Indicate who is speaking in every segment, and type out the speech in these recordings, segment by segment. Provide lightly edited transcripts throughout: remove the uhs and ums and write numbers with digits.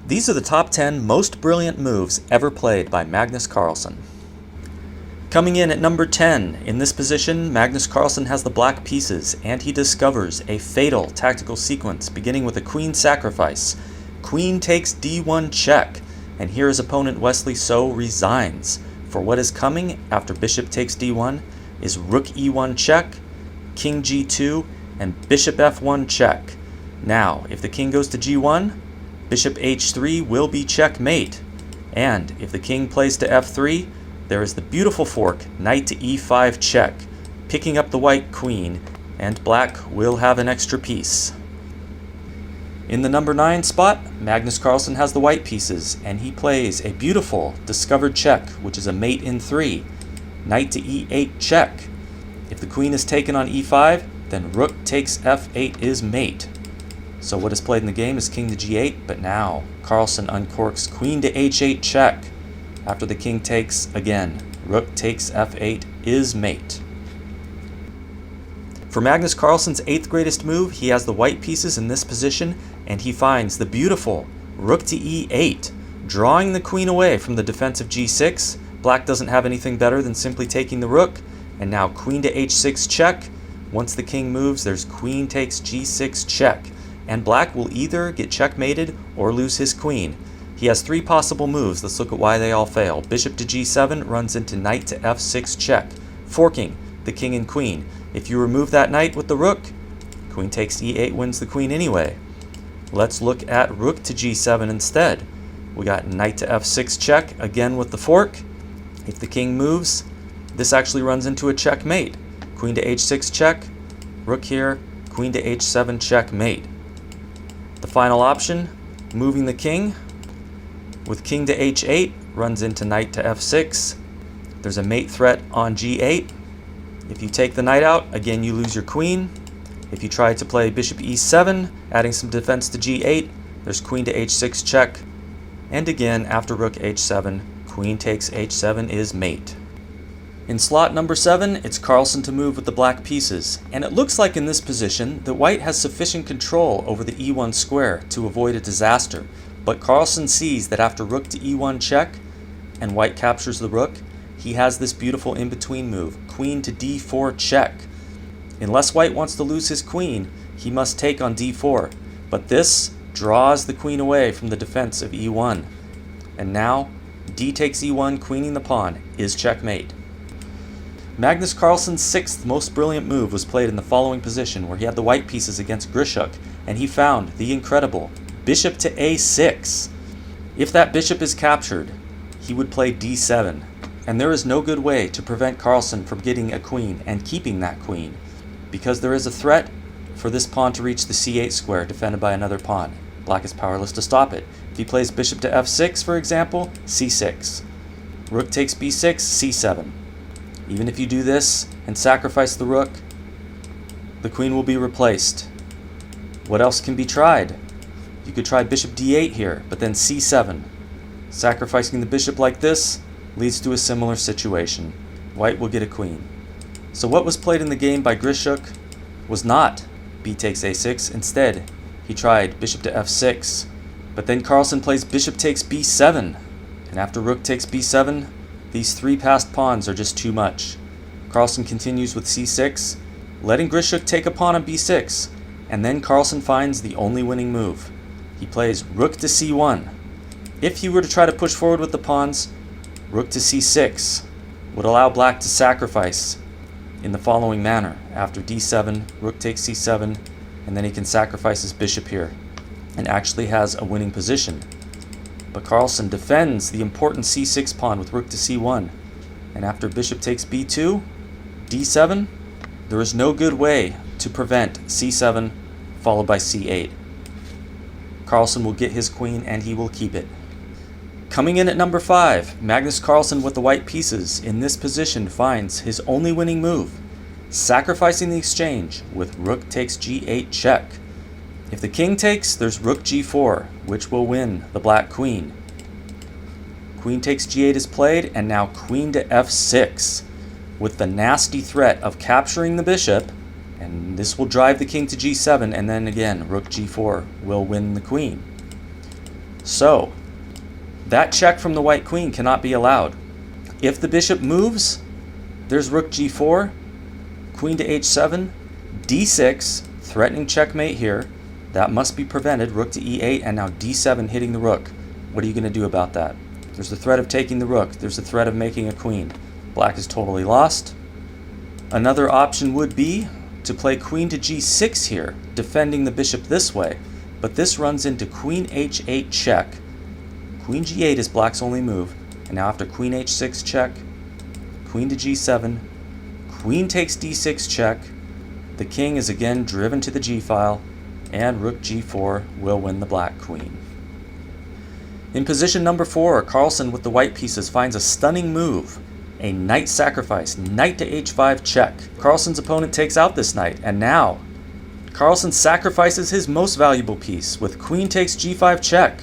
Speaker 1: These are the top 10 most brilliant moves ever played by Magnus Carlsen. Coming in at number 10, in this position, Magnus Carlsen has the black pieces, and he discovers a fatal tactical sequence beginning with a queen sacrifice. Queen takes d1 check, and here his opponent Wesley So resigns. For what is coming after bishop takes d1 is rook e1 check, king g2, and bishop f1 check. Now, if the king goes to g1, bishop h3 will be checkmate. And if the king plays to f3, there is the beautiful fork, knight to e5 check, picking up the white queen, and black will have an extra piece. In the number 9 spot, Magnus Carlsen has the white pieces, and he plays a beautiful discovered check, which is a mate in 3. Knight to e8 check. If the queen is taken on e5, then rook takes f8 is mate. So what is played in the game is king to g8, but now Carlsen uncorks queen to h8 check. After the king takes, again, rook takes f8 is mate. For Magnus Carlsen's 8th greatest move, he has the white pieces in this position, and he finds the beautiful rook to e8, drawing the queen away from the defensive g6. Black doesn't have anything better than simply taking the rook, and now queen to h6 check. Once the king moves, there's queen takes g6 check, and black will either get checkmated or lose his queen. He has 3 possible moves. Let's look at why they all fail. Bishop to g7 runs into knight to f6 check, forking the king and queen. If you remove that knight with the rook, queen takes e8 wins the queen anyway. Let's look at rook to g7 instead. We got knight to f6 check, again with the fork. If the king moves, this actually runs into a checkmate. Queen to h6 check, rook here, queen to h7 checkmate. The final option, moving the king with king to h8, runs into knight to f6. There's a mate threat on g8. If you take the knight out, again you lose your queen. If you try to play bishop e7, adding some defense to g8, there's queen to h6 check. And again, after rook h7, queen takes h7 is mate. In slot number 7, it's Carlsen to move with the black pieces, and it looks like in this position that white has sufficient control over the e1 square to avoid a disaster, but Carlsen sees that after rook to e1 check, and white captures the rook, he has this beautiful in-between move, queen to d4 check. Unless white wants to lose his queen, he must take on d4, but this draws the queen away from the defense of e1. And now, d takes e1, queening the pawn, is checkmate. Magnus Carlsen's 6th most brilliant move was played in the following position, where he had the white pieces against Grishuk, and he found the incredible bishop to a6. If that bishop is captured, he would play d7, and there is no good way to prevent Carlsen from getting a queen and keeping that queen, because there is a threat for this pawn to reach the c8 square defended by another pawn. Black is powerless to stop it. If he plays bishop to f6, for example, c6. Rook takes b6, c7. Even if you do this and sacrifice the rook, the queen will be replaced. What else can be tried? You could try bishop d8 here, but then c7. Sacrificing the bishop like this leads to a similar situation. White will get a queen. So what was played in the game by Grishuk was not b takes a6. Instead, he tried bishop to f6. But then Carlsen plays bishop takes b7. And after rook takes b7, these 3 passed pawns are just too much. Carlsen continues with c6, letting Grishuk take a pawn on b6, and then Carlsen finds the only winning move. He plays rook to c1. If he were to try to push forward with the pawns, rook to c6 would allow black to sacrifice in the following manner. After d7, rook takes c7, and then he can sacrifice his bishop here, and actually has a winning position. But Carlsen defends the important c6 pawn with rook to c1, and after bishop takes b2, d7, there is no good way to prevent c7 followed by c8. Carlsen will get his queen and he will keep it. Coming in at number 5, Magnus Carlsen with the white pieces in this position finds his only winning move, sacrificing the exchange with rook takes g8 check. If the king takes, there's rook g4, which will win the black queen. Queen takes g8 is played, and now queen to f6, with the nasty threat of capturing the bishop, and this will drive the king to g7, and then again, rook g4 will win the queen. So, that check from the white queen cannot be allowed. If the bishop moves, there's rook g4, queen to h7, d6, threatening checkmate here. That must be prevented. Rook to e8, and now d7 hitting the rook. What are you going to do about that? There's the threat of taking the rook. There's the threat of making a queen. Black is totally lost. Another option would be to play queen to g6 here, defending the bishop this way. But this runs into queen h8 check. Queen g8 is black's only move. And now after queen h6 check, queen to g7, queen takes d6 check. The king is again driven to the g-file, and rook g4 will win the black queen. In position number 4, Carlsen with the white pieces finds a stunning move. A knight sacrifice, knight to h5 check. Carlsen's opponent takes out this knight, and now Carlsen sacrifices his most valuable piece with queen takes g5 check.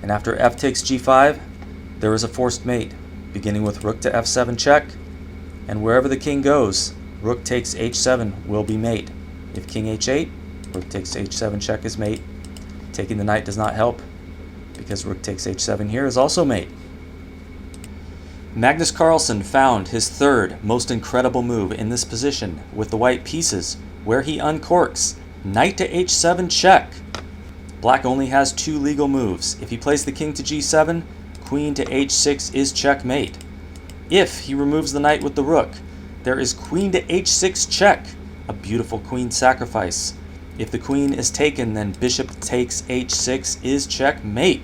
Speaker 1: And after f takes g5, there is a forced mate, beginning with rook to f7 check, and wherever the king goes, rook takes h7 will be mate. If king h8, rook takes h7 check is mate. Taking the knight does not help, because rook takes h7 here is also mate. Magnus Carlsen found his third most incredible move in this position with the white pieces, where he uncorks knight to h7 check. Black only has 2 legal moves. If he plays the king to g7, queen to h6 is checkmate. If he removes the knight with the rook, there is queen to h6 check, a beautiful queen sacrifice. If the queen is taken, then bishop takes h6 is checkmate.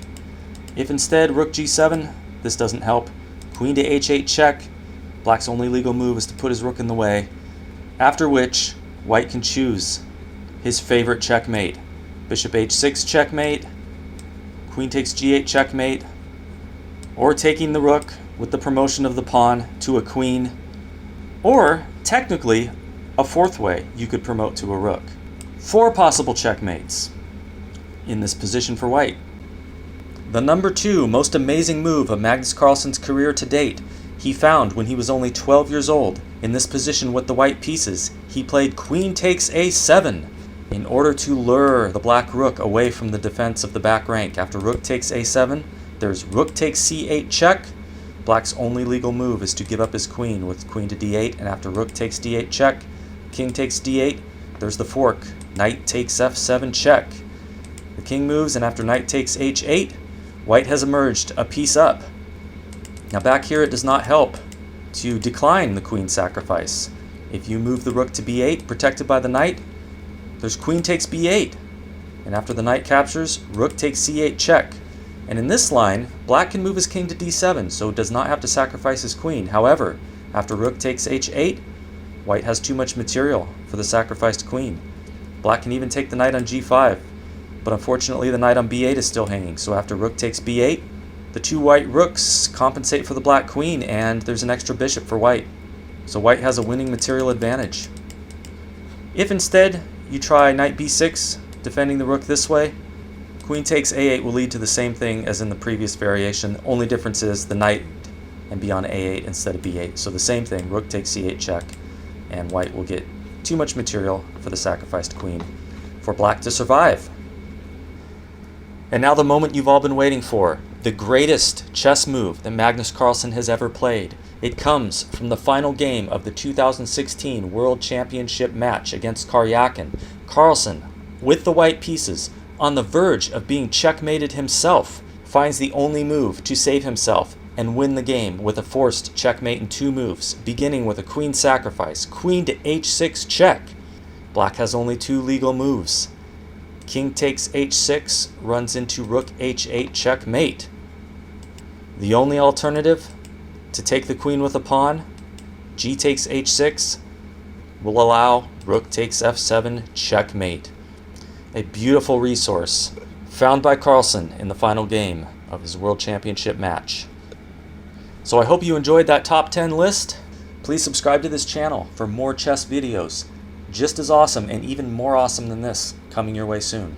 Speaker 1: If instead rook g7, this doesn't help. Queen to h8 check. Black's only legal move is to put his rook in the way, after which white can choose his favorite checkmate. Bishop h6 checkmate, queen takes g8 checkmate, or taking the rook with the promotion of the pawn to a queen, or technically a fourth way you could promote to a rook. 4 possible checkmates in this position for white. The number 2 most amazing move of Magnus Carlsen's career to date, he found when he was only 12 years old. In this position with the white pieces, he played queen takes a7 in order to lure the black rook away from the defense of the back rank. After rook takes a7, there's rook takes c8 check. Black's only legal move is to give up his queen with queen to d8, and after rook takes d8 check, king takes d8, there's the fork, knight takes f7 check. The king moves, and after knight takes h8, white has emerged a piece up. Now back here it does not help to decline the queen sacrifice. If you move the rook to b8, protected by the knight, there's queen takes b8. And after the knight captures, rook takes c8 check. And in this line, black can move his king to d7, so does not have to sacrifice his queen. However, after rook takes h8, white has too much material for the sacrificed queen. Black can even take the knight on g5, but unfortunately the knight on b8 is still hanging. So after rook takes b8, the 2 white rooks compensate for the black queen, and there's an extra bishop for white. So white has a winning material advantage. If instead you try knight b6, defending the rook this way, queen takes a8 will lead to the same thing as in the previous variation. Only difference is the knight and be on a8 instead of b8. So the same thing, rook takes c8 check, and white will get too much material for the sacrificed queen for black to survive. And now the moment you've all been waiting for, the greatest chess move that Magnus Carlsen has ever played. It comes from the final game of the 2016 World Championship match against Karyakin. Carlsen, with the white pieces, on the verge of being checkmated himself, finds the only move to save himself and win the game with a forced checkmate in 2 moves, beginning with a queen sacrifice, queen to h6 check. Black has only 2 legal moves. King takes h6 runs into rook h8 checkmate. The only alternative to take the queen with a pawn, g takes h6, will allow rook takes f7 checkmate. A beautiful resource found by Carlsen in the final game of his World Championship match. So I hope you enjoyed that top 10 list. Please subscribe to this channel for more chess videos, just as awesome and even more awesome than this, coming your way soon.